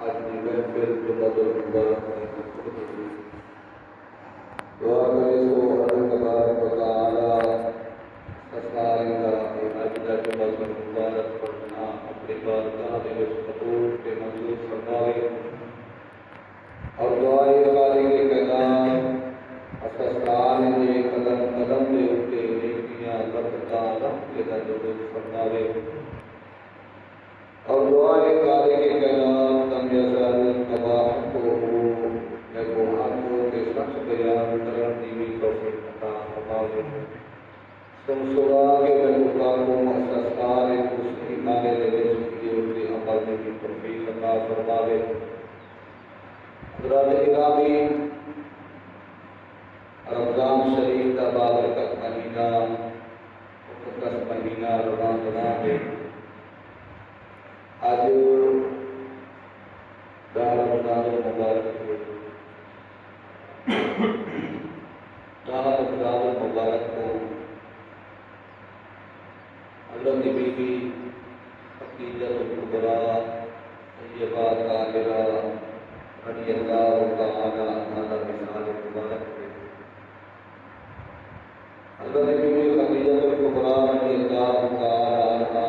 آج کی محفل جمعۃ المبارک میں دعا کرے تو اللہ تبارک و تعالی سارا آج کا جمعۃ المبارک پڑھنا اپنی بارگاہ میں قبول کے منظور فرمائے اور دعائے خالق کائنات اسرار نے قدم قدم میں اٹھے نیکیاں برکتاں رحمت کے درود فرمائے اور دعائے خالق کائنات تم یزال تبارک میں گناہوں کے سچ بیان کرنے کی توفیق عطا فرمائے تم سوا کے بلوکا کو اسرار دوسری مانے لینے کی اٹھے عمل کی توفیق عطا فرمائے حضرات اکرامی رمضان شریف کا بابرکت مہینہ مقدس مہینہ رمضان ہے آج رمضان المبارک ہے رمضان المبارک کو حضرت بی بی خدیجہ الکبریٰ طیبہ طاہرہ رضی اللہ تعالی عنہا کا مثال مبارک ہے حضرت بی بی خدیجہ الکبریٰ رضی اللہ تعالی عنہا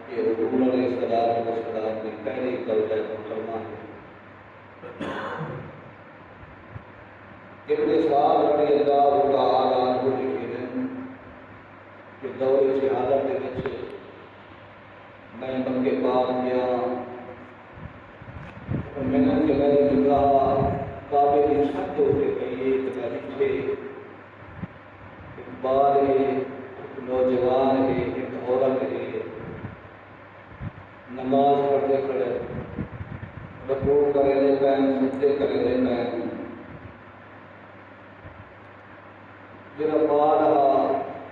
یہ حضور علیہ السلام کی پہلی زوجہ محترمہ ہے ابن سعد رضی اللہ تعالی عنہ لکھتے ہیں کہ دور جہالت کے وچ میں مکے پاک گیا اور میں نے جگہ نگاہ کعبے کی چھت کے اوپر گئی ایک پیچھے ایک بال ہے ایک نوجوان ہے ایک عورت ہے نماز پڑھتے کھڑے رکوع کرے لے پین سجدے کرے لے پین جرا بال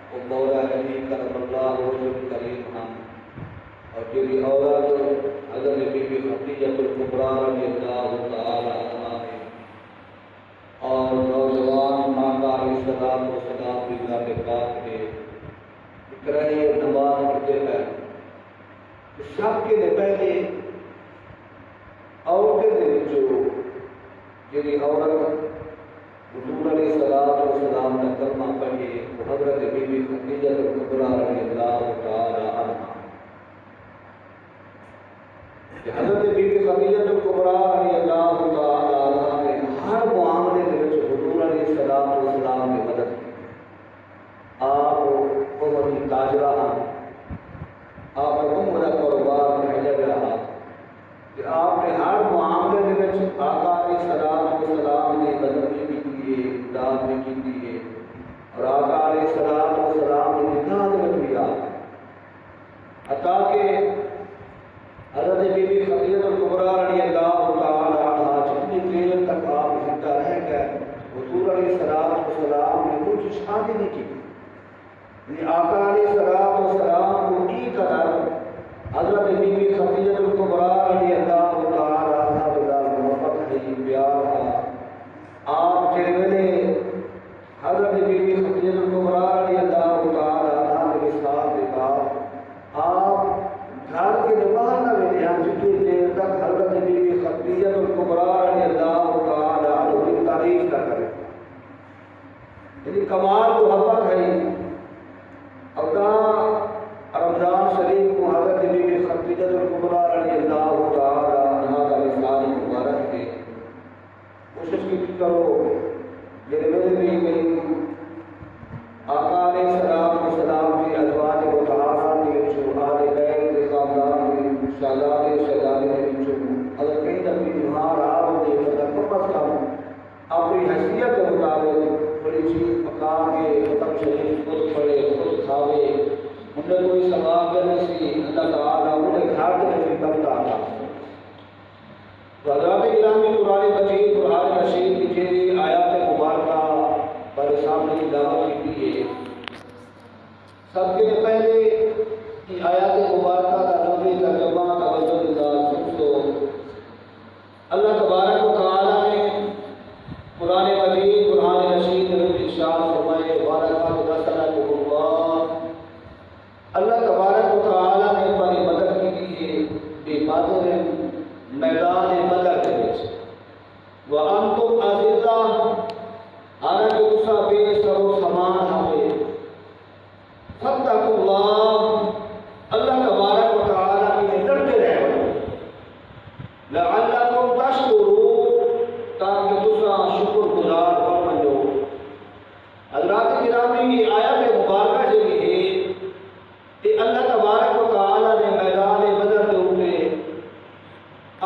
وہ مولا علی کرم اللہ وجہ کریم ہاں اور جی عورت حضرت بی بی خدیجہ الکبریٰ رضی اللہ تعالی عنہا ہے اور نوجوان ماں علیہ السلام بھی ذات پاک ہے اکرہی نماز پڑھتے ہیں سب کے پہلے عورتیں دے جو جی عورت حضور علیہ السلام نے کلمہ پڑھے وہ حضرت بی بی خدیجہ الکبریٰ رضی اللہ تعالی عنہا حضرت بی بی خدیجہ الکبریٰ رضی اللہ تعالی عنہا نے ہر معاملے میں حضور علیہ السلام کی مدد کی آپ کو بڑی تاجرہ آپ کو بڑا کاروبار بھیجا گیا کہ آپ نے ہر معاملے میں آقا علیہ السلام نے مدد بھی کی ہے امداد بھی کی ہے اور آقا علیہ السلام نے جتنا مدد کیا حتیٰ کہ حضرت بی بی خدیجہ الکبریٰ رضی اللہ تعالی عنہا جتنی دیر تک آپ زندہ رہ گئے حضور علیہ السلام نے کچھ شادی نہیں کی یعنی آقا علیہ السلام کو کی قدر حضرت بی بی خدیجہ الکبریٰ رضی اللہ تعالی عنہا بلا محبت ہے پیار ہے آپ جن ویلے حضرت بی بی خدیجہ الکبریٰ رضی اللہ تعالی عنہا کے ساتھ دیکھا آپ گھر کے باہر نہ بیٹھے ہم جتنی دیر تک حضرت بی بی خدیجہ الکبریٰ رضی اللہ تعالی عنہا کی تعریف نہ کریں یعنی کمال محبت ہے اور رمضان شریف کو حضرت بی بی خدیجہ الکبریٰ رضی اللہ تعالی عنہا کا مثال مبارک ہے کوشش کی کرو میرے بھی گئی آقا علیہ السلام کی ازواج مطہرات کے جو آل بیت کے خاندان کے شہزادے کے جو اگر کہیں نبی بیمار آپ نے کم اپنی حیثیت کے مطابق بڑی چیز پکا کے ختم شریف خود پڑے خود کھاوے انہیں کوئی ثواب کرنے سے اللہ تعالیٰ انہیں گھر کے نبی کرتا تھا تو حضرات گرامی قرآن مجید قرآن رشید کی جیسی آیات مبارکہ پر سامنے کی دعوت کی ہے سب کے پہلے کی آیات مبارکہ کا نبی ترجمہ توجہ دار سن تو اللہ تبارک و تعالیٰ نے قرآن مجید قرآن رشید میں ارشاد فرمائے وَلَقَدْ نَصَرَكُمُ اللَّهُ اللہ تبارک و تعالیٰ نے ہماری مدد کی ہے بے بدر میدان بدر وَأَنْتُمْ أَذِلَّةٌ حالانکہ تسا بے سر و سامان ہوئے فاتقوا اللہ اللہ تبارک و تعالیٰ کی ڈرتے رہو لعلکم تشکرون تاکہ تسا شکر گزار بنو حضرات گرامی آیت مبارکہ جی ہے کہ اللہ تبارک و تعالیٰ نے میدان بدر کے اوپر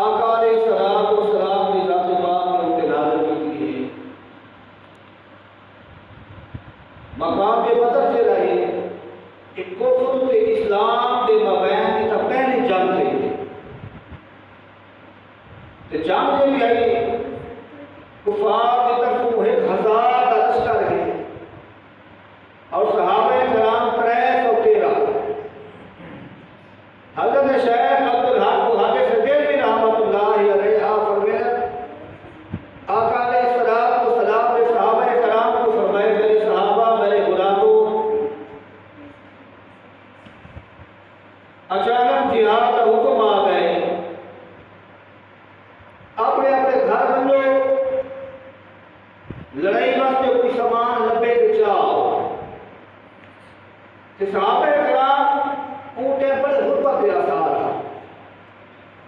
آقا علیہ السلام و سلام کی ذات پاک کے اوپر نازل کی ہے مقام کے بدر سے رہے کہ کفر کے اسلام کے مبین کی تا پہلی جنگ تھی کہ جنگ میں بھی آئی کفار کی طرف وہ 1000 کا لشکر ہے اور صحابہ کرام 313 حضرت شیخ عبدالحق محدث دہلوی رحمۃ اللہ علیہ فرمایا آقا علیہ السلام و سلام نے صحابہ کرام کو فرمایا میرے صحابہ میرے غلاموں اچانک جہاد کا حکم آ گئے اپنے اپنے گھر بنو لڑائی واسطے کوئی سامان لبے کے چاہو کہ صحابہ کرام اونٹے بڑے غربت کے آثار تھا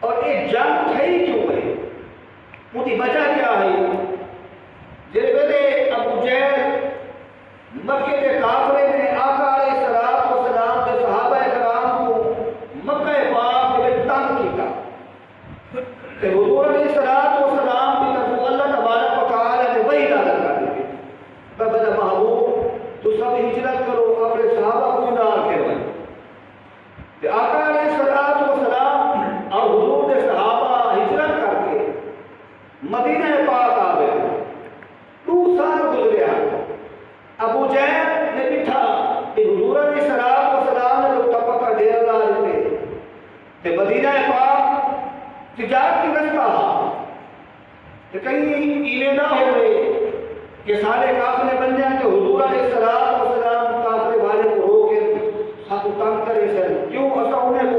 اور ایک جنگ تھی کیوں گئی ان کی وجہ کیا ہے جس ویلے ابو جہل مکے کے کافرے نے آقا علیہ السلام و سلام کے صحابہ کرام کو مکہ پاک میں تنگ کیا کہ حضور علیہ السلام و سلام کی طرف اللہ تبارک و تعالیٰ نے وحی نازل کر دی بابا محبوب تو سب ہجرت کرو اپنے صحابہ کو نال کے بھائی کہ آقا علیہ السلام و سلام اور حضور کے صحابہ ہجرت کر کے مدینہ پاک آ گئے 2 سال گزرے ابو جہل نے بٹھا کہ حضور علیہ السلام و سلام نے لوگ پکا ڈیرا لا دیتے کہ مدینہ پاک تجارت کی رستہ کہ کہیں ایلے نہ ہوئے کہ سارے قافلے بن جائیں کہ حضور علیہ السلام و سلام قافلے والے کو ہو کے ساتھ تنگ کرے سر کیوں ایسا انہیں کو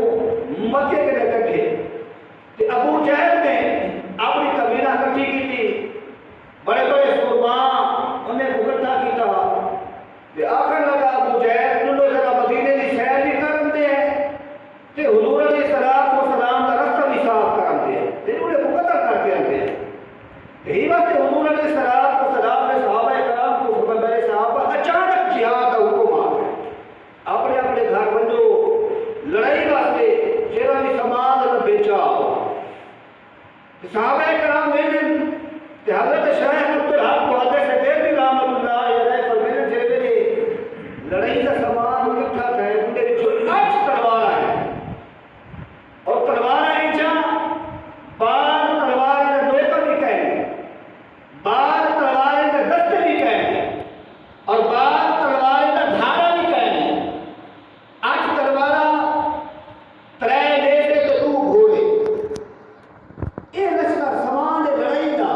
مکے کے لے کے کہ ابو جہل نے اپنی قبیلہ کٹھی کی تھی بڑے بڑے سرماں انہیں اکٹھا کیتا کہ آخر لگا ابو جہل انہوں جگہ مدینے کی سیر بھی کرتے ہیں کہ حضور علیہ السلام و سلام کا رستہ بھی صاف کرتے ہیں انہیں مقدر کر کے آتے ہیں یہی بات ہے حضور علیہ السلام و سلام نے صحابہ کرام کو فرمایا میرے صحابہ اچانک جہاد کا حکم آ گیا اپنے اپنے گھر بندو لڑائی واسطے جیڑا بھی سامان نہ بیچا صحابہ کرام نے کہ حضرت شیخ عبدالحق محدث دہلوی رحمۃ اللہ علیہ فرمایا جیڑے لڑائی کا سامان اکٹھا کرے ان کے جو 8 تلوار ہیں اور تلوار ہیں جہاں بعض تلوار نے نوکر بھی کہیں بعض تلوار نے دستے بھی کہیں اور بعض تلوار نے دھارا بھی کہیں 8 تلوار 3 دیسے تو 2 گھوڑے یہ لشکر سامان لڑائی دا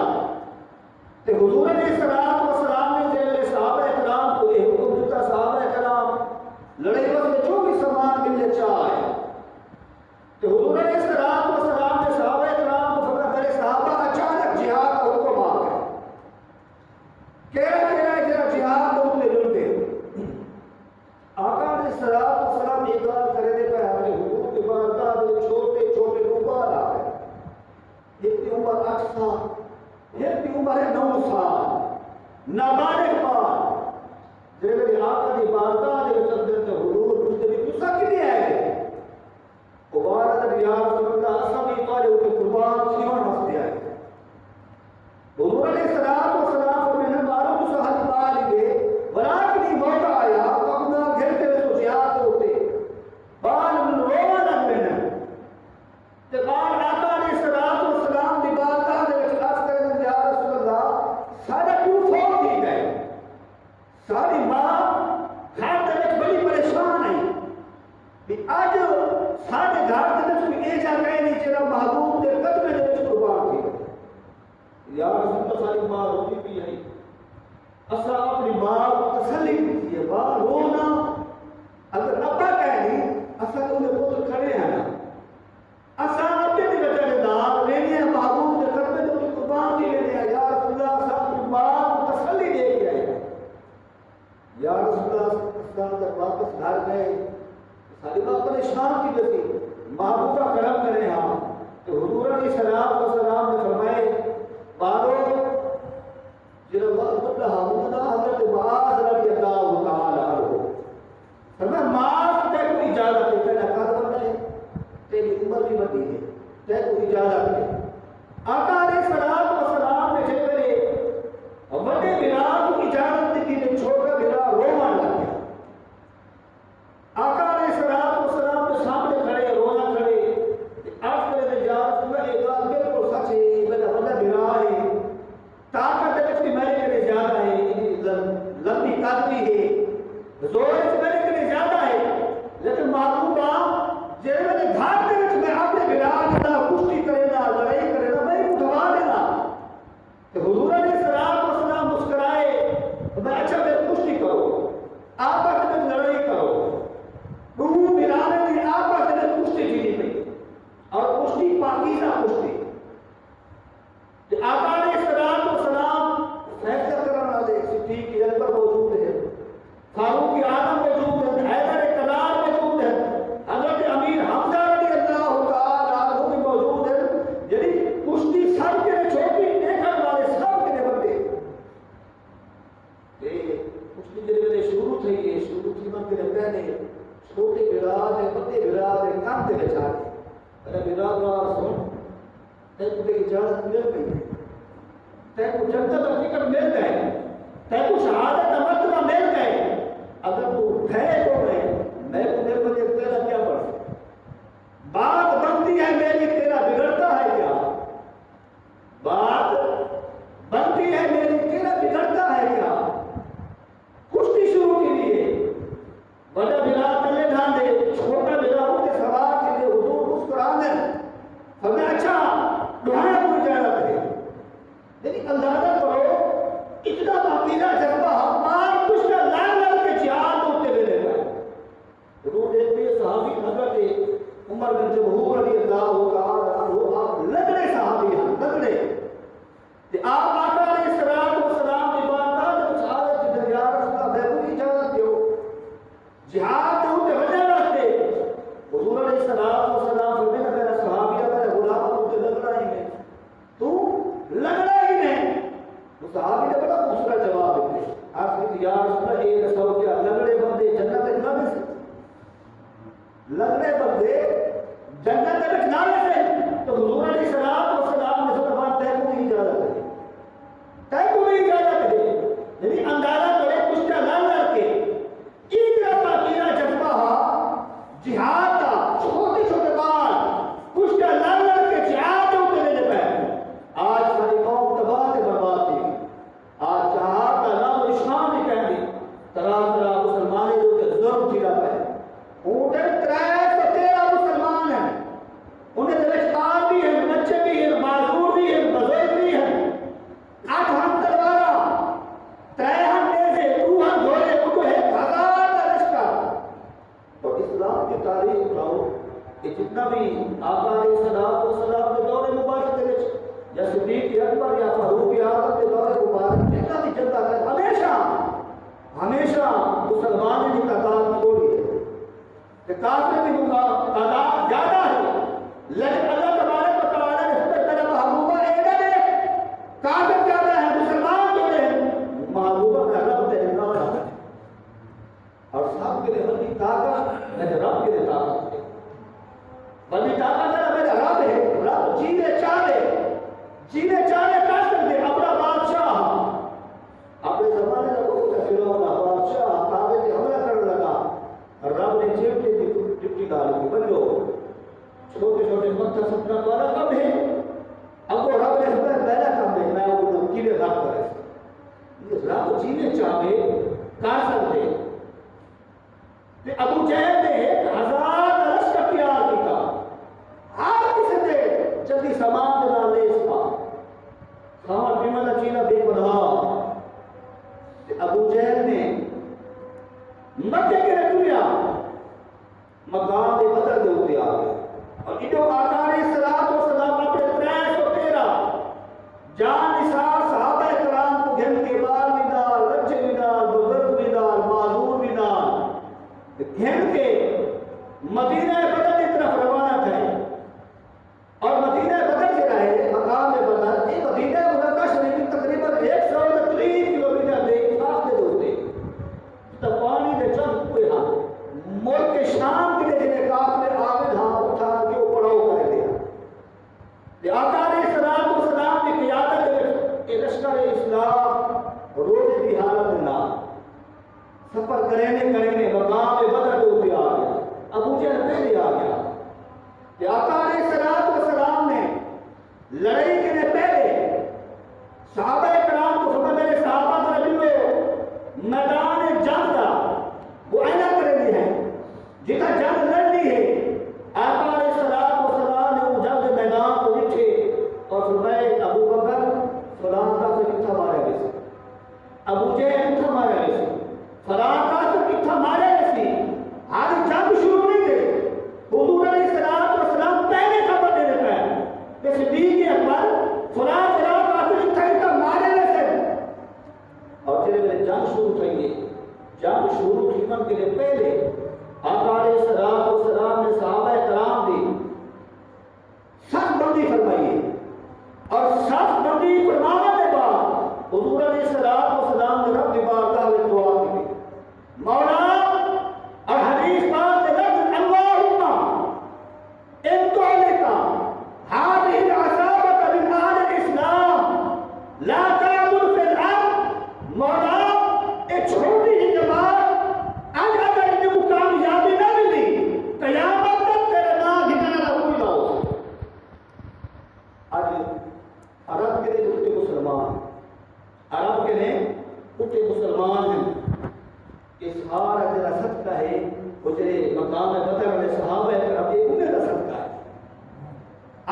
کہ حضور علیہ السلام و سلام نے جیلے صحابہ کرام کو یہ حکم دیتا صحابہ کرام لڑائی وقت جو بھی سامان ملے چاہے کہ حضور علیہ السلام و سلام نے صحابہ کرام کو فرمایا میرے صحابہ اچانک جہاد کا حکم آ گیا کہہ جرا جہاد کو انہیں لڑتے آقا علیہ السلام و سلام یہ بات کرے دے پہ ہمیں حضور کے بارگاہ میں چھوٹے چھوٹے روبار آ گئے ایک کی عمر 8 سال ایک کی عمر ہے 9 سال نابالغ بات جب آقا کی بارگاہ دے چلتے تھے حضور پوچھتے بھی تسا کتنے آئے عبادت یا رسول اللہ سبھی پارے ہوتے قربان سیون ہستے آئے حضور علیہ السلام و سلام کو میں نے مارو تو سہل پال گئے ولیکنی موقع آیا تو اپنا گھر کے تو زیادہ ہوتے بال روما لگ میں نے کہ بال آقا علیہ السلام و سلام دی بارگاہ دے وچ عرض کرنے یا رسول اللہ سارے کیوں فوت ہی گئے ساری ماں گھر دے وچ بڑی پریشان ہے کہ آج سارے گھر دے وچ کوئی یہ جگہ نہیں جڑا محبوب دے قدمے دے وچ قربان تھی یا رسول اللہ ساری ماں روتی بھی ہے اسا اپنی ماں کو تسلی کی ہے ماں رونا اگر ابا کہہ دی اسا تو نے پتر کھڑے ہیں نا اسا اپنے دی وجہ دے نال لینے محبوب دے قدمے دے وچ قربان تھی لینے فاروق اعظم موجود ہیں، حیدر کرار موجود ہیں، حضرت امیر حمزہ رضی اللہ تعالیٰ عنہ بھی موجود ہیں. یعنی کشتی سب کے لیے چھوٹی دیکھنے والے سب کے لیے بندے کشتی جی شروع تھی بندے پہلے چھوٹے براد ہے، بڑے براد ہے، کام دے بیچارے میرا برادر سن تیرے کو اجازت مل گئی، تیرے کو جنت کا ٹکٹ مل گئے، تیرے کو شہادت کا مرتبہ مل گئے، اگر تو ہے تو میں کو میرے کو تیرا کیا پڑھ بات بنتی ہے میری، تیرا بگڑتا ہے کیا؟ بات بنتی ہے میری، تیرا بگڑتا ہے کیا؟ کشتی شروع کی لیے بڑا بلا تلے ڈھانڈے، چھوٹا بلا ہوتے سوار کے لیے حضور مسکرانے ہمیں اچھا دعائیں پوری جانا پڑے. لیکن اندازہ کرو اتنا باقیدہ جذبہ مار کچھ کا لڑ لڑ کے جہاد ہوتے ہوئے رہتا ہے. حضور دیکھتے ہیں صحابی حضرت عمر بن جمہور رضی اللہ تعالیٰ عنہ آپ لگڑے صحابی ہیں، لگڑے کہ آپ آقا علیہ السلام کی بات جب شہادت کی دریا رسول اللہ میں کو اجازت دیو جہاد کے ہوتے وجہ رہتے حضور علیہ السلام فرمائے میرا صحابی ہے، میرا غلام تو لگڑا ہی نہیں، تو لگڑا ہی نہیں. تو صحابی نے بڑا دوسرا جواب دیتے آپ کی یا رسول اللہ یہ رسول کیا لگڑے بندے جنت میں نہ مل سکتے، لگڑے بندے جنت میں نہ مل سکتے. تو حضور علیہ السلام نے فرمایا تے کو اجازت ہے، تے کو اجازت ہے. یعنی اندازہ کرے کچھ کا لڑ لڑ کے ایک باقیہ جذبہ جہاد کا چھوٹے چھوٹے بات کچھ کا لڑ لڑ کے جہاد ہوتے رہنے پہ. آج ساری قوم تباہ سے برباد تھی، آج جہاد کا نام و نشان بھی کہہ دی طرح مسلمانوں کے ضرور تھی رہا ہے. اونٹے 313 مسلمان ہیں، انہیں دلچار بھی ہیں، بچے بھی ہیں، معذور بھی ہیں، بزرگ بھی ہیں. 8 ہم تلوارا 3 ہم نیزے 2 ہم گھوڑے ان کو 1000 کا لشکر. تو اسلام کی تاریخ اٹھاؤ کہ جتنا بھی آقا علیہ السلام کے دور مبارک کے یا صدیق اکبر یا فاروق اعظم کے دور مبارک جتنا بھی چلتا ہے ہمیشہ مسلمان نے تعداد چھوڑی ہے کہ کافر کی تعداد زیادہ ہے، لیکن اللہ تبارک و تعالیٰ نے سب طرح محبوبہ ایک ہے، کافر زیادہ ہے، مسلمان جو ہے محبوبہ کا رب ہے اور سب کے لیے بڑی طاقت میرے رب کے لیے طاقت ہے، بڑی طاقت ہے میرا رب ہے. رب جینے چاہے کر سکتے. اپنا بادشاہ اپنے زمانے کا کوئی فرعون بادشاہ کعبے پہ حملہ کرنے لگا، رب نے چپٹی ڈال دی بندو چھوٹے چھوٹے پتھر سپنا والا کب ہے. اب وہ رب نے سمجھا پہلا کام ہے میں وہ کیلے رب کرے رب جینے چاہے کر سکتے. ابو جہل نے 1000 لشکر تیار کیا، ہر کسی نے جلدی سامان دلا لے اس کا سامان پیمانا چینا بے پناہ. ابو جہل نے مکے کے رکھیا مقام دے بدر دے ہوتے آ گئے اور انہوں آقا علیہ السلام اپنے 313 جان نثار صحابہ کرام کو گھن کے بال بھی ڈال، بچے بھی ڈال، بزرگ بھی ڈال، معذور بھی ڈال گھن کے مدینہ بدر کی طرف روانہ تھے. اور مدینہ بدر کے رہے مقام بدر یہ مدینہ منورہ شریف تقریباً 130 کلومیٹر دے فاصلے ہوتے تو پانی دے چند ہوئے ہاں ملک شام کے لیے جنہیں قافلے آمد ہاں اٹھا کے پڑاؤ کر دیا. آقا علیہ السلام کی قیادت کے لشکر اسلام روز کی حالت نہ سفر کرنے مقام بدر ہوتے آ گیا. ابو جہل پہلے آ گیا کہ آقا علیہ السلام نے لڑائی کے لیے پہلے صحابہ کرام کو فرمایا میرے صحابہ سے ملو میدان جنگ کا وہ اینا کریں ہے جتنا جنگ لڑنی ہے. آقا علیہ السلام نے وہ جنگ میدان کو لکھے اور فرمائے ابو بکر فلاں کا سے کتنا مارے گئے، ابو جہل کتنا مارے گئے، فلاں کا سے کتنا مارے گئے. آج جنگ شروع نہیں تھے حضور علیہ السلام پہلے خبر دے دیتا ہے کہ صدیق اکبر فلاں کافر اتنا مارے گئے. اور جب جنگ شروع تھی جنگ جو شروع تھیمن کے لیے پہلے آقا علیہ السلام نے صحابہ کرام دی صف بندی فرمائی ہے، اور صف بندی فرمانے کے بعد حضور علیہ السلام نے رب بارگاہ میں دعا کی، مولا اور حدیث پاک میں لفظ اللہم ان تعلق هذه العصابة من أهل الإسلام لا تعدل في الأرض، مولا ایک چھوٹی ہی جماعت آج اگر ان کو کامیابی نہ ملی قیامت تک تیرے نام گھٹنا نہ کوئی نہ ہو۔ آج عرب کے لیے اٹھے مسلمان، عرب کے لیے اٹھے مسلمان ہیں، کہ سارا جرا صدقہ ہے وہ جرے مقام بدر میں صحابہ کرام یہ انہیں کا صدقہ ہے۔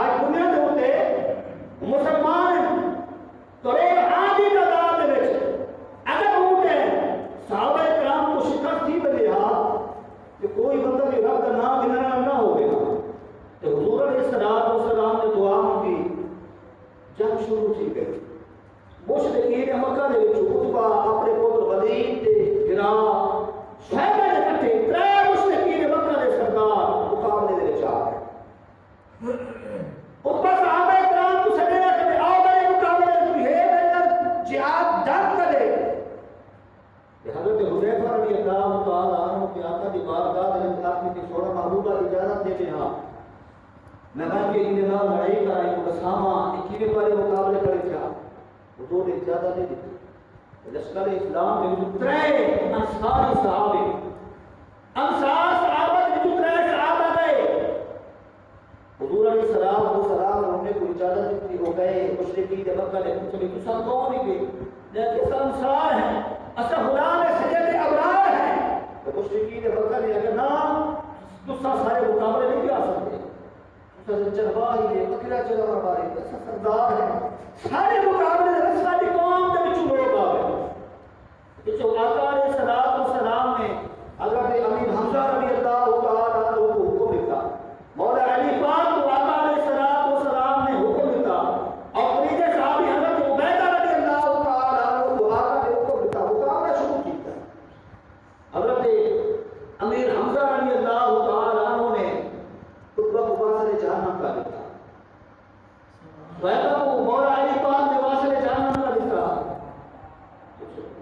آج دنیا کے ہوتے مسلمان ہیں تو ایک عادی تعداد میں اگر ہوتے صحابہ کرام کو شکست ہی ملے کہ کوئی بندہ بھی رب کا نام گننا نہ ہو گیا، تو حضور علیہ السلام نے دعا مانگی، جنگ شروع تھی گئی، مشرکین مکہ دے وچ عتبہ اپنے پتر ولید تے گراں صحابہ دے کٹھے ترے مشرکین مکہ دے سردار مقابلے دے وچ آ گئے۔ عتبہ صحابہ کرام کو سدیا کہ آؤ میرے مقابلے میں ہے میرے جہاد جنگ کرے۔ حضرت حذیفہ رضی اللہ تعالی عنہ کے آقا دی بارگاہ میں آخر کی سوڑا محبوبہ اجازت دے دے ہاں میں بن کے ان نال لڑائی کرائی کو بسامہ اکیویں والے مقابلے کرے تھا، حضور نے اجازت دے دی۔ لشکر اسلام میں ترے انصاری صحابے انصار صحابہ میں ترے صحابہ گئے، حضور علیہ السلام نے انہیں کو اجازت دی، ہو گئے مشرکین مکہ نے پوچھا کہ تساں کون گے؟ لیکن سب انصار ہیں، اصل غلام سید ابرار ہیں۔ تو مشرکین مکہ نے اگر نام تساں سارے مقابلے نہیں آ سکتے، تساں چرواہی ہے، بکرا چروا باری تساں سردار ہیں، سارے مقابلے رسول کی قوم کے وچ لوگ آ گئے۔ جو آقا علیہ السلام نے حضرت امیر حمزہ رضی اللہ تعالی عنہ کو حکم دیتا، مولا علی پاک کو آقا علیہ السلام نے حکم دیتا، اور پریجے صحابی حضرت عبیدہ رضی اللہ تعالی عنہ کو آقا نے حکم دیتا، مقابلہ شروع کیا۔ حضرت امیر حمزہ رضی اللہ تعالی عنہ نے عتبہ کو واصل جہنم کا دیتا، عبیدہ کو مولا علی پاک نے واصل جہنم کا دیتا۔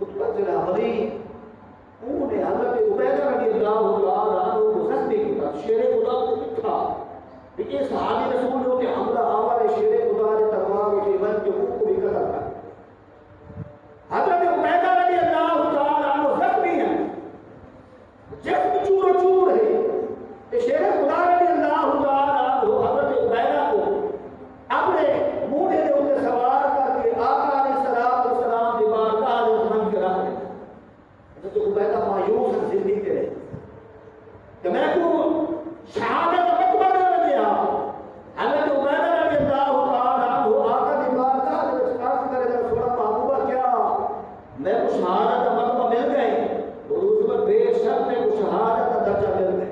عتبہ جلا ولی انہوں نے حضرت عبیدہ رضی اللہ تعالی عنہ کو زخمی کیا، شیر خدا کو لکھا کہ یہ صحابی رسول جو کہ حملہ آور شیر خدا نے تلوار کے بن کے منہ کو بھی قتل کر۔ حضرت عبیدہ رضی اللہ تعالی عنہ زخمی ہیں، جسم چور چور ہے، کہ شیر خدا رضی اللہ تعالی عنہ حضرت عبیدہ کو اپنے موڑے کے اوپر سوار کر کے آقا علیہ السلام کی بارگاہ میں بن کے رکھ دیا۔ حضرت عبیدہ مایوس زندگی کے رہے کہ میں کو شہادت مقبر نہ دیا۔ حضرت عبیدہ رضی اللہ تعالی عنہ آقا کی بارگاہ میں عرض کرے کہ سوڑا محبوبہ کیا میں کو شہادت مقبر مل گئی؟ تو اس پر بے شک میں کو شہادت کا درجہ مل گئی۔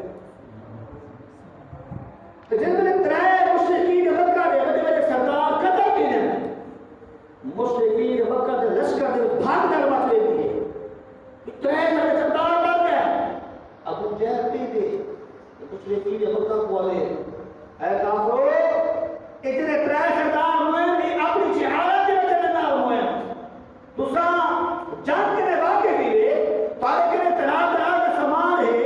تو جن میں ترے مشرکین مکہ نے میرے سردار قتل کیے، مشرکین مکہ کے لشکر نے بھاگ کر مچلے دیے، ترے میرے سردار بن گئے۔ ابو جہل بھی تھے مشرکین مکہ کو والے، اے کافرو اتنے ترے سردار ہوئے نہیں اپنی جہالت کے وجہ نہ ہوئے، تساں جنگ کے واقع بھی ہے تاکہ طرح طرح کا سامان ہے،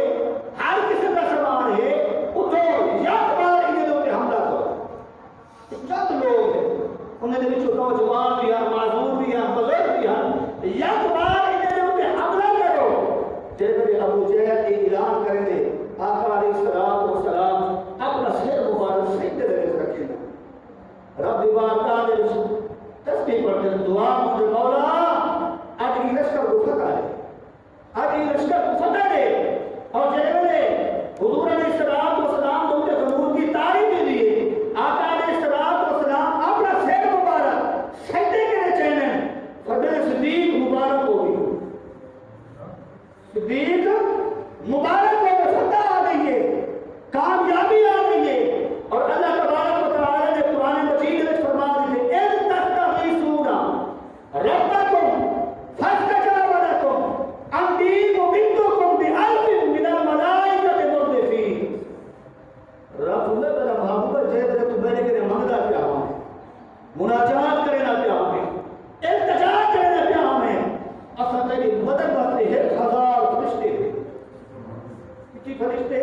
ہر قسم کا سامان ہے، اٹھو یک بار انہیں لوگ حملہ کرو۔ چند لوگ ہیں انہیں دے وچ نوجوان بھی ہیں، معذور بھی ہیں، بزرگ بھی ہیں، یک بار انہیں لوگ حملہ کرو۔ جب ابو جہل یہ اعلان کریں گے آقا علیہ السلام اپنا سر مبارک سجدے دے رکھیں گے، رب بارگاہ میں تسبیح پڑھتے ہیں، دعا مانگتے مولا آج یہ لشکر کو فتح ہے، آج یہ لشکر کو فتح دے۔ اور جب حضور علیہ السلام کو حضور کی تعریف کے لیے آقا علیہ السلام اپنا سر مبارک سجدے کے لیے چاہنے فرمایا صدیق مبارک ہو گئی، صدیق مبارک ہو گئی، فتح آ گئی ہے، کامیابی آ گئی ہے۔ اور اللہ تبارک و تعالی نے قرآن مجید میں فرما دی ہے اذ تستغیثون ربکم فاستجاب لکم انی ممدکم مناجات کرنا پیا ہمیں التجا کرنا پیا ہمیں اصل تیری مدد واسطے 1000 فرشتے کتنی فرشتے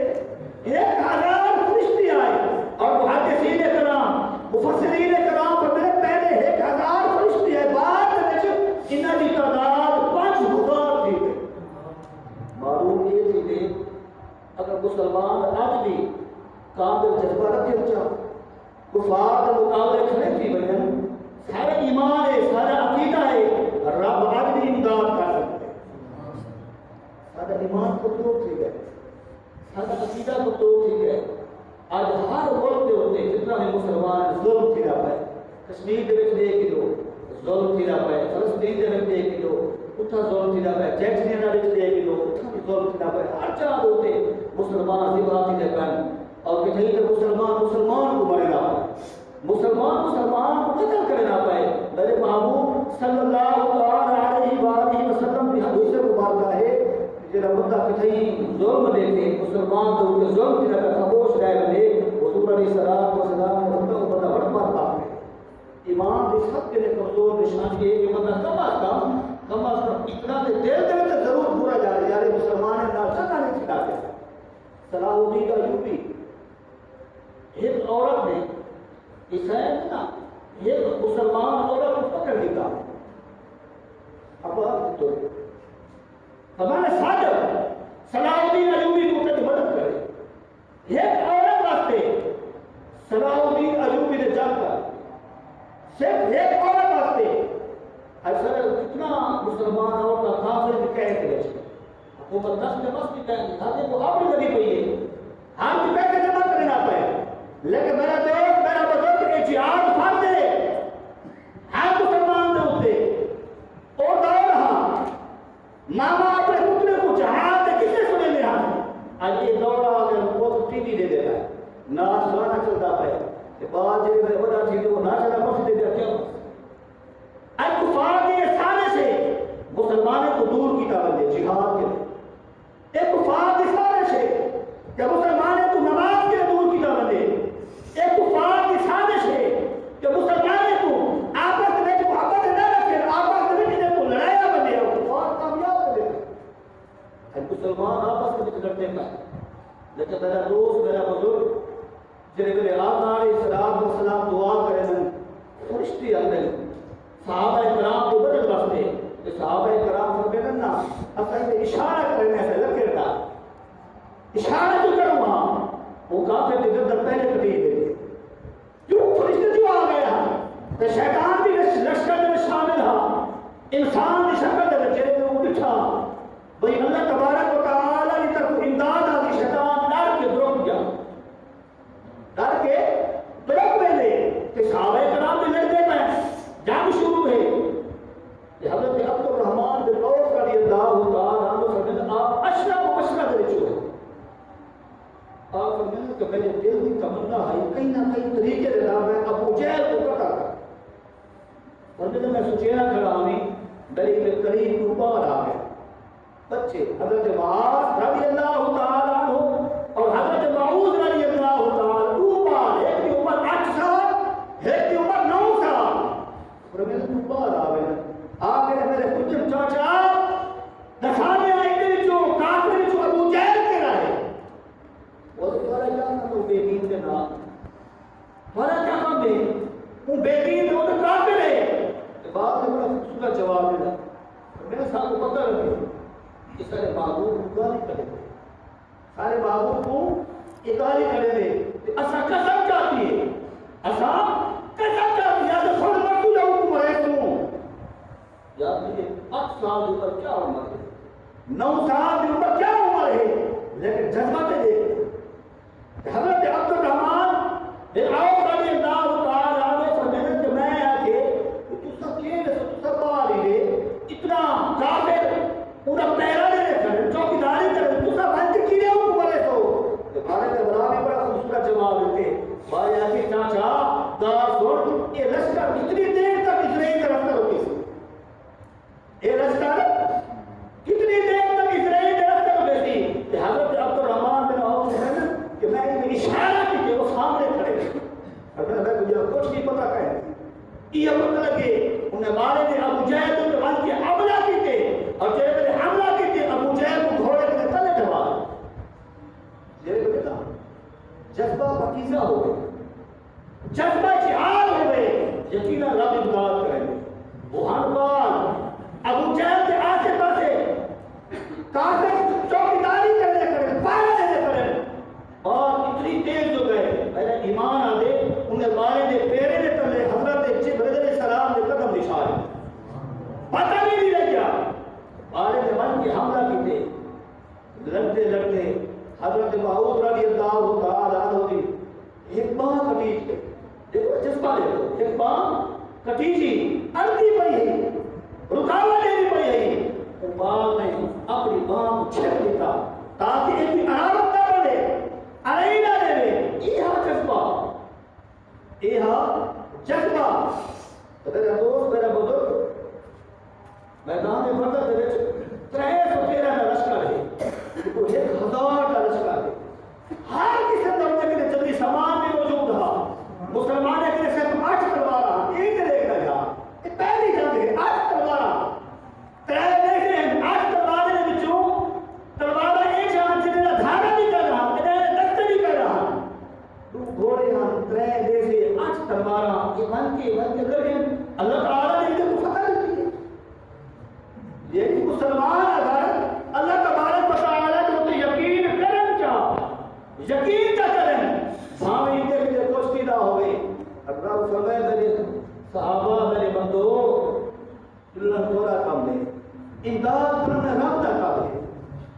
1000 فرشتے آئے اور محدثین کرام مفسرین کرام فرماتے ہیں پہلے 1000 فرشتے آئے بعد میں انہاں دی تعداد 5000 تھی معلوم یہ تھی اگر مسلمان آج بھی کامل جذبہ رکھے اچھا کفار کے مقابلے کھڑے تھی بجن سارا ایمان ہے سارا عقیدہ ہے رب آج بھی امداد کر سکتے سارا ایمان کو توڑ تھی گئے سارا عقیدہ کو توڑ تھی گئے آج ہر وقت کے ہوتے جتنا بھی مسلمان ظلم تھی رہا ہے کشمیر کے وچ 1 کلو ظلم تھی رہا ہے فلسطین کے وچ 1 کلو اتھا ظلم تھی رہا ہے چیچنیا کے وچ 1 کلو اتھا بھی ظلم تھی رہا ہے ہر جگہ ہوتے مسلمان ذبح تھی رہے اور کہیں کہ مسلمان کو مرے نہ پائے مسلمان کو قتل کرے نہ پائے میرے محبوب صلی اللہ علیہ وآلہ وسلم کی حدیث مبارکہ ہے جڑا بندہ کہیں ظلم دیکھے مسلمان تو ان ظلم کی طرح خاموش رہ بنے حضور علیہ السلام نے بندہ بڑا مارتا ہے ایمان کی سب کے لیے کمزور نشانی ہے کہ بندہ کم از کم اتنا دل میں ضرور پورا جا رہا ہے مسلمان نہ سکا نہیں چھڑاتے صلاح الدین ایوبی ایک عورت نے عیسائی نا ایک مسلمان عورت کو پکڑ لیا اب تو ہمارے ساتھ صلاح الدین ایوبی کو مدد کرے ایک عورت واسطے صلاح الدین ایوبی نے جنگ کر صرف ایک عورت واسطے ایسا کتنا مسلمان عورت کافر بھی کہہ کے حکومت 10 میں بس بھی کہیں کھاتے کو آپ بھی لگی ہوئی ہے ہم بھی پیسے جمع کرنا پائے لیکن میرا دوست میرا بزرگ کے جہاد فرض ہے ہر مسلمان دے ہوتے اور دور رہا ماما اپنے پترے کو جہاد دے کسے سنے لے آج یہ دورہ اگر وہ ٹی وی دے دیتا ہے ناچ گانا چلتا پائے کہ بعد جب میرے بڑا چیز وہ ناچ گانا مفت دے دیا کیا آج کفار کے سارے سے مسلمانوں کو دور کی طرح دے جہاد کے لیے ایک کفار کے سارے سے کہ مسلمانوں کو نماز کے دور کی طرح دے ایک کفار کی سازش ہے کہ مسلمانوں کو آپس میں محبت نہ رکھے آپس میں کسی کو لڑایا بنے اور کفار کامیاب ہو جائے مسلمان آپس میں لڑتے ہیں لیکن میرا دوست میرا بزرگ جنہیں میرے آقا علیہ السلام دعا کریں فرشتے اندر صحابہ کرام کو بدل واسطے کہ صحابہ کرام فرمائے نا اصل میں اشارہ کرنے سے لگ کرتا اشارہ جو کروں وہاں وہ کافر کے اندر پہلے قریب ہے کیوں فرشتے جو آ گیا تو شیطان بھی لشکر میں شامل تھا انسان کی شکل میں چہرے میں اٹھا بھئی اللہ تبارک و تعالی کی طرف امداد آ گئی شیطان ڈر کے درک گیا ڈر کے درک میں لے کہ صحابہ کرام بھی لڑتے پہ جنگ شروع ہے کہ حضرت عبد الرحمن بن عوف رضی اللہ تعالی عنہ فرماتے آپ اشرف و اشرف دے چھوڑے آپ فرماتے کہ میرے دل کی تمنا ہے کہیں نہ کہیں طریقے سے میں ابو جہل کو قتل کر فرماتے میں سوچینا کھڑا ہوں میرے قریب کو باہر آ گیا بچے حضرت معاذ رضی اللہ تعالی عنہ اور حضرت معوذ رضی اللہ تعالی اوپر ایک کی عمر 8 سال ایک کی عمر 9 سال فرماتے تو باہر آ گئے آگے میرے کچھ چاچا دسانے آئے جو کافر جو ابو جہل کے رہے وہ دوبارہ جانا تو بے دین کے نام دوبارہ جانا بے وہ بے دین وہ تو کافر ہے بعد میں بڑا خوبصورت جواب دینا میرے ساتھ کو پتہ رکھے کہ سارے معبود کو گالی کرے گے سارے معبود کو یہ گالی کرے گے اسا قسم چاہتی ہے اسا قسم چاہتی ہے تو خود مرتو جاؤ کو مرے تو یاد لیجیے 8 سال کے اوپر کیا عمر ہے 9 سال کے اوپر کیا عمر ہے لیکن جذبات دیکھ حضرت عبد الرحمن بن عوف رضی اللہ تعالی عنہ فرماتے کہ میں آ کے تو سب کے تو سب والے اتنا کافر پورا پہرا دے کر چوکیداری کر تو سب بند کیے ہو مرے تو بارے کے بڑا بڑا خوبصورت جواب دیتے بھائی آ کے چاچا دا سن یہ لشکر کتنی دیر تک اسرائیل کا رفتہ ہوتی یہ لشکر کتنی دیر تک اسرائیل کا رفتہ ہوتی کہ حضرت عبد الرحمن بن عوف کہ میں اشارہ یہ پتہ لگے انہیں بارے نے ابو جہل کے بن کے حملہ کیتے اور جب حملہ کیتے ابو جہل کو گھوڑے کے تلے ڈبا یہ کہتا جذبہ پاکیزہ ہو گئے جذبہ جہاد ہو گئے یقینا رب امداد کریں گے وہ ہنوان ابو جہل کے آسے پاسے کافر چوکیداری کرنے کریں پہرے دینے کریں اور اتنی تیز ہو گئے میرا ایمان آدھے انہیں بارے دے پیرے دے تلے حضرت جبرائیل علیہ السلام دے قدم نشان پتہ بھی نہیں رہ گیا بارے دے من کے حملہ کیتے لڑتے لڑتے حضرت معود رضی اللہ تعالی عنہ دی ایک باں کٹیج کے دیکھو جذبہ دیکھو ایک باں کٹیجی الٹی پڑی ہے رکاوٹ دینی پڑی ہے باں نے اپنی باں کو چھیڑ دیتا تاکہ ایک بھی علامت نہ بنے علیہ نہ دے یہ جذبہ یہ جذبہ میرا دوست میرا بزرگ میدان بدر دے وچ 313 کا لشکر ہے کو 1000 کا لشکر ہے ہر کسی درجے کے جلدی سامان بھی موجود رہا مسلمان کے صرف 8 تلوار ایک لے کر گیا یہ پہلی جنگ ہے 8 تلوار 3 دیکھ رہے ہیں 8 تلوار کے وچوں تلوار ایک جان جنہیں دھاگا بھی کر رہا انہیں دست بھی کر رہا تو گھوڑے ہم 3 دے سے 8 تلوار یہ بن کے لگے اللہ تعالی نے ان کو فتح دی یہ مسلمان اگر اللہ تبارک و تعالی کو یقین کرن چاہ یقین کا کریں بھاوے ان کے لیے کچھ بھی نہ ہوئے اگر فرمائے میرے صحابہ میرے بندو اللہ تھوڑا کام دے امداد کرنا رب کا کام ہے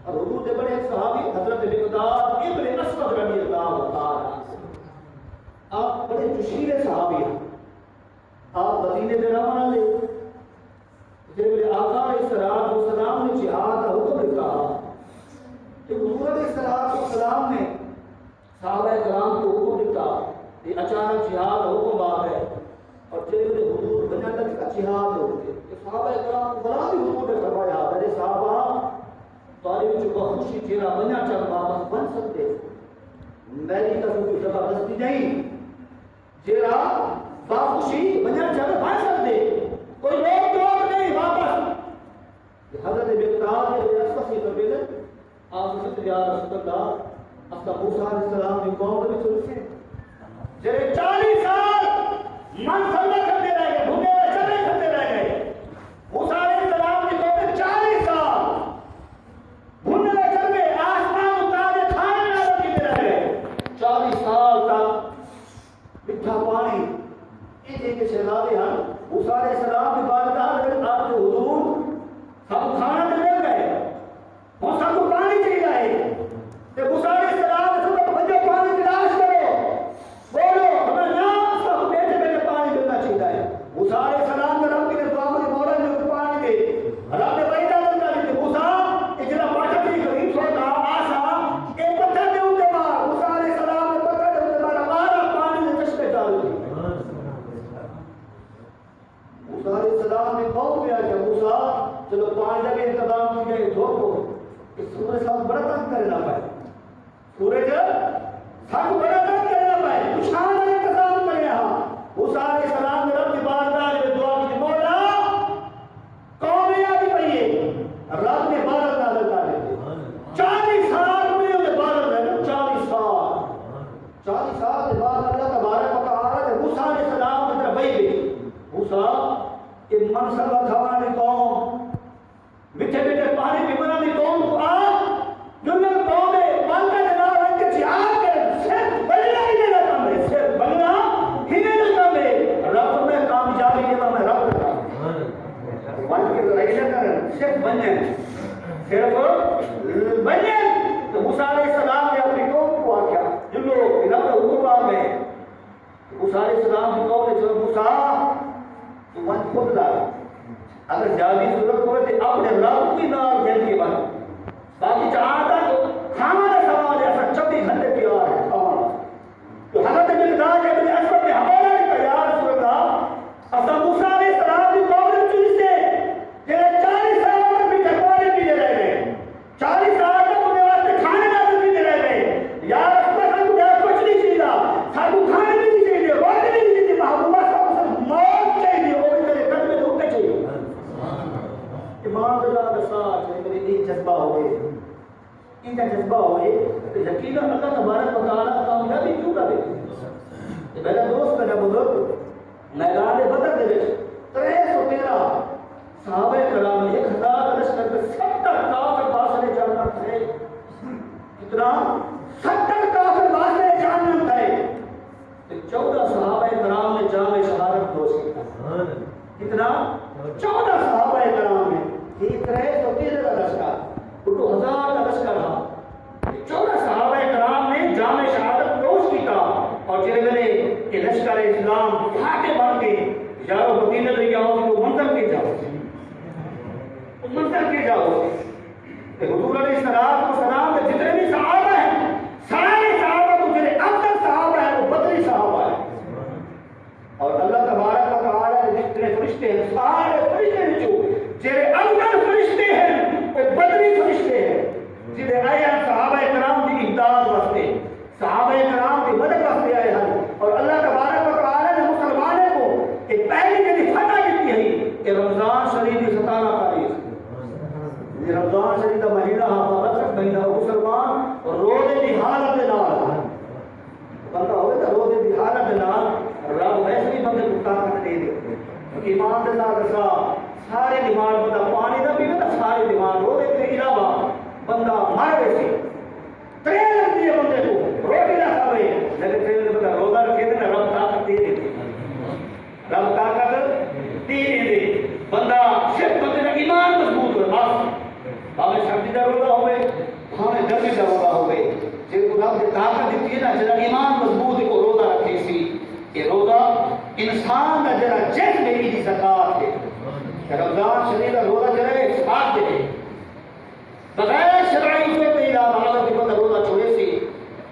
اور حضور کے بڑے صحابی حضرت مقداد ابن اسود رضی اللہ تعالی آپ بڑے جشیر صحابی ہیں آپ مدینے میں روانہ لے جب آقا علیہ السلام نے جہاد کا حکم دیتا کہ حضور علیہ السلام نے صحابہ کرام کو حکم دیتا یہ اچانک جہاد کا حکم آ گئے اور جب حضور بنا تک کا جہاد ہو گئے کہ صحابہ کرام کو بڑا بھی حضور نے فرمایا میرے صحابہ تاریخ جو بخشی چیرا بنا چل واپس بن سکتے میری طرف کوئی زبردستی نہیں چیرا بخشی بنا چل بن سکتے کوئی روک ٹوک نہیں واپس حضرت مقداد نے اسقف سے فرمایا آپ نے یا رسول اللہ اصلا موسیٰ علیہ السلام نے قوم میں چل سے جب 40 سال من سمجھ کرتے رہ گئے بھوکے ہوئے چلے کرتے رہ گئے موسیٰ علیہ السلام کی قوم میں 40 سال بھوکے ہوئے چل گئے آسمان اتارے کھانے نہ لگتے رہ گئے 40 سال تک میٹھا پانی ایک سیلابی ہیں موسیٰ علیہ السلام کی بارگاہ میں آپ کے حضور سب کھانا میں مل گئے اور سب کو پانی چاہیے کہ موسیٰ علیہ السلام نے سب بندے پانی تلاش کرو بولو ہمیں نام سب بیٹھے بیٹھے پانی ملنا چاہیے موسیٰ علیہ السلام نے رب کے دعا کے مولا نے پانی دے رب نے پیدا کرنا کہ موسیٰ اتنا پاٹا کی غریب ہوتا آسا ایک پتھر دے ان کے مار موسیٰ علیہ السلام نے پتھر دے ان کے مار ہمارا پانی میں چشمے ڈال دی موسیٰ علیہ السلام نے قوم میں آیا موسیٰ چلو پانی لگے انتظام کی گئے دھوکو کہ سورج صاحب بڑا تنگ کرنا پائے سورج صاحب بڑا تنگ کرنا پائے کشان کا انتظام کرے ہاں موسیٰ علیہ السلام نے رب کی بارگاہ میں دعا کی مولا قوم آگے پڑھیے رب نے بادل نازل کر دیتے 40 سال میں انہیں بادل رہے 40 سال کے بعد اللہ تبارک و تعالی نے موسیٰ علیہ السلام کی طرف بھیجے موسیٰ کہ منصبہ کھوانے قوم میٹھے میٹھے پانی پیمانا بھی قوم کو آ جنہوں قوم ہے مانتا جناب ان کے جہاد کے صرف بلنا ہی نہیں رہتا میں صرف بلنا ہی نہیں رہتا میں رب میں کامیابی دیتا میں رب کرتا ہوں بن کے لڑائی نہ کریں صرف بننے تو موسیٰ علیہ السلام نے اپنی قوم کو آ کیا جن لوگ رب حکم آ گئے موسیٰ علیہ السلام کی قوم نے جو موسیٰ تو من خود لایا اگر جاوی ضرورت ہوئے تو اپنے رب کی نام جل کے بن باقی جہاں تک کھانا کا سوال ہے ایسا 24 گھنٹے تیار ہے کھانا تو حضرت مقداد ابن اسود نے حوالہ دیا یا رسول اللہ اصلا موسیٰ علیہ السلام کی قوم نے چوری سے جنہیں 40 سال تک بھی ٹھکوانے پینے رہ گئے 40 سال تک انہیں واسطے کھانے نہ پینے رہ گئے یا رسول اللہ سب کچھ نہیں چاہیے سب کھانے بھی نہیں چاہیے روٹی بھی نہیں چاہیے محبوبہ سب موت چاہیے جذبہ ہوئے ان کا جذبہ ہوئے تو یقیناً اللہ تبارک و تعالیٰ کامیابی کیوں نہ دے میرا دوست میرا بزرگ میدان بدر دے وچ 313 صحابہ کرام 1000 لشکر کے 70 کافر باسرے جاننا تھے کتنا 70 کافر باسرے جاننا تھے 14 صحابہ کرام نے جام شہادت نوش کیا کتنا 14 صحابہ کرام نے یہ 313 کا لشکر تو 1000 کا لشکر رہا 14 صحابہ کرام نے جام شہادت نوش کیا اور جنہوں نے کہ لشکر اسلام پھاٹے بن کے یارو مدینہ لے جاؤ تو منظر کے جاؤ منظر کے جاؤ کہ حضور علیہ السلام کے جتنے بھی صحابہ ہیں سارے صحابہ کو جنہیں افضل صحابہ ہیں وہ بدری صحابہ ہیں اور اللہ تبارک و تعالی نے جتنے فرشتے ہیں سارے فرشتے ہیں جو جنہیں افضل فرشتے ہیں وہ بدری فرشتے ہیں جنہیں آئے ہیں صحابہ کرام کی امداد واسطے صحابہ کرام کی مدد واسطے آئے ہیں اور اللہ تبارک و تعالی نے مسلمانوں کو ایک پہلی جگہ فتح دیتی ہے کہ رمضان شریف کی 17 تاریخ یہ رمضان شریف کا مہینہ مبارک مہینہ مسلمان اور روزے کی حالت میں نال بندہ ہوئے تو روزے کی حالت میں نال رب ویسے ہی بندے کو طاقت دے دے ایمان کے ساتھ سارے بیمار بندہ پانی نہ پیے تو سارے بیمار روزے کے علاوہ بندہ مر ویسے ٹرین لگتی ہے بندے کو روٹی نہ کھاوے لیکن ٹرین بندہ روزہ رکھے تو رب طاقت دے دیتے رب طاقت دے دے بندہ صرف بندے کا ایمان مضبوط ہو بس ہمیں سردی کا روزہ ہوئے ہمیں گرمی کا روزہ ہوئے جن کو رب نے طاقت دیتی ہے نا جنہا ایمان مضبوط کو روزہ رکھے سی یہ روزہ انسان کا جنہا جس میں کی زکاة ہے رمضان شریف کا روزہ جنہا ہے ساتھ دے بغیر شرعی سے پہلا معلوم کی بندہ روزہ چھوڑے سی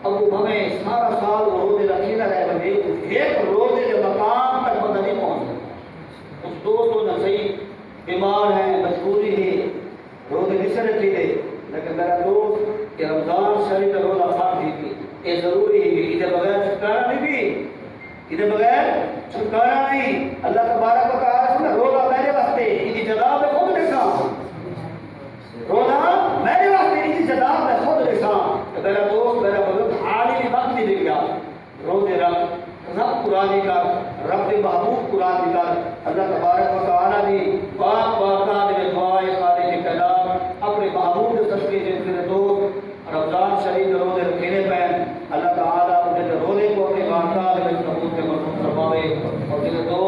اب وہ ہمیں سارا سال وہ روزے رکھے نہ رہے بندے ایک روزے کے مقام تک بندہ نہیں پہنچ اس دوستوں نہ صحیح بیمار ہیں مجبوری ہے روزے نسر رکھے دے لیکن میرا دوست کہ رمضان شریف کا روزہ فرض تھی یہ ضروری ہے ادھر بغیر چھٹکارا نہیں بھی ادھر بغیر چھٹکارا نہیں اللہ تبارک و تعالی نے روزہ میرے واسطے ادھی جزا میں خود دیکھا روزہ میرے واسطے ادھی جزا میں خود دیکھا میرا دوست میرا بزرگ حالی وقت نہیں دے گیا روزے رب قرآن کر رب محبوب قرآن کر اللہ تبارک و تعالی نے پاک باقاعدہ میں دعائے خالق کلام اپنے محبوب کے صدقے جن دوست رمضان شریف روزے رکھنے پہ اللہ تعالیٰ اپنے روزے کو اپنے باقاعدہ میں قبول کے مرحوم فرماوے اور جن دوست